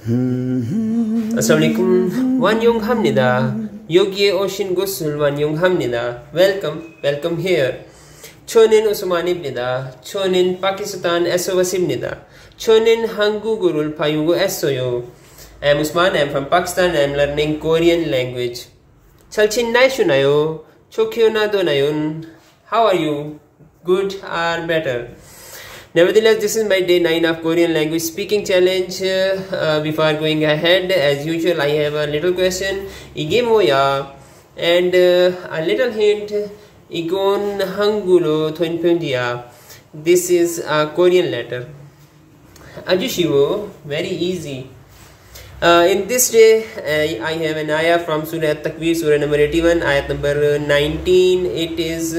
Assalamualaikum. 환영합니다. 여기에 오신 것을 환영합니다. Welcome here. 저는 우스만입니다. 저는 파키스탄에서 왔습니다. 저는 한국어를 배우고 있어요. I'm Usman. I'm from Pakistan. I'm learning Korean language. 잘 지내시나요? 좋게나도나요? How are you? Good or better? Nevertheless, this is my day 9 of Korean language speaking challenge. Before going ahead, as usual, I have a little question. 이게 뭐야? And a little hint. 이건 한국어로 된 편지야. This is a Korean letter. 아주 쉬워. Very easy. In this day, I have an ayah from Surah At-Takwir, Surah number 81, ayat number 19. It is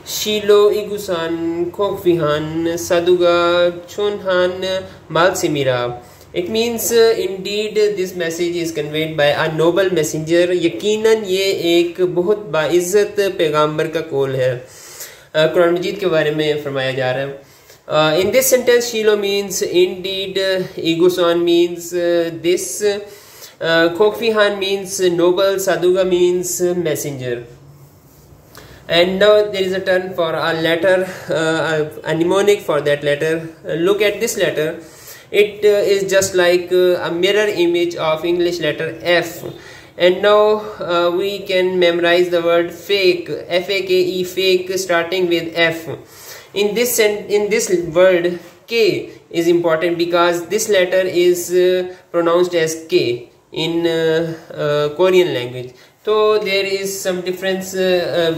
Shilo igusan kokvihan saduga chunhan malsimira. It means indeed this message is conveyed by a noble messenger. यकीनन ये एक बहुत बाइज्जत पैगंबर का कौल है. कुरान मजीद के बारे में फरमाया जा रहा है. In this sentence, Shilo means indeed, Igusan means this, Kokfihan means noble, Saduga means messenger. And now there is a term for a letter, a mnemonic for that letter. Look at this letter. It is just like a mirror image of English letter F. And now we can memorize the word fake, F-A-K-E, fake, starting with F. In this word, K is important because this letter is pronounced as K in Korean language. So there is some difference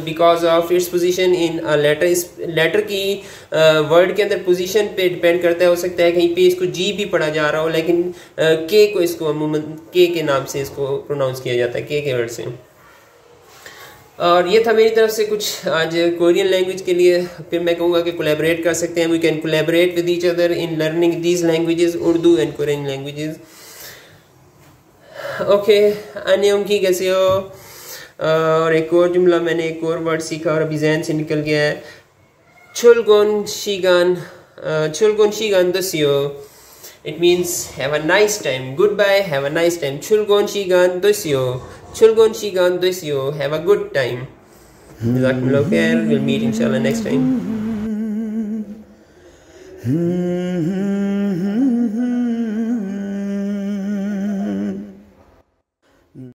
because of its position in a letter. इस letter की word के अंदर position पे depend करता है. हो सकता है कहीं पे इसको G भी पढ़ा जा रहा हो, लेकिन K को इसको अमूमन K के नाम से इसको pronounce किया जाता है, K के word से. और ये था मेरी तरफ से कुछ आज कोरियन लैंग्वेज के लिए. फिर मैं कहूँगा कि कोलैबोरेट कर सकते हैं. We can collaborate with each other in learning these languages, Urdu and Korean languages. Okay, अन्यम की कैसे हो? और एक और जुमला, मैंने एक और वर्ड सीखा और अभी जहन से निकल गया है. चुलगोन शीगान दसियो. It means have a nice time. Goodbye, have a nice time. चुलगोन शीगान दसियो. Chulgon Shigan Desio. Have a good time. Jazakumullah khair. We'll meet inshallah next time.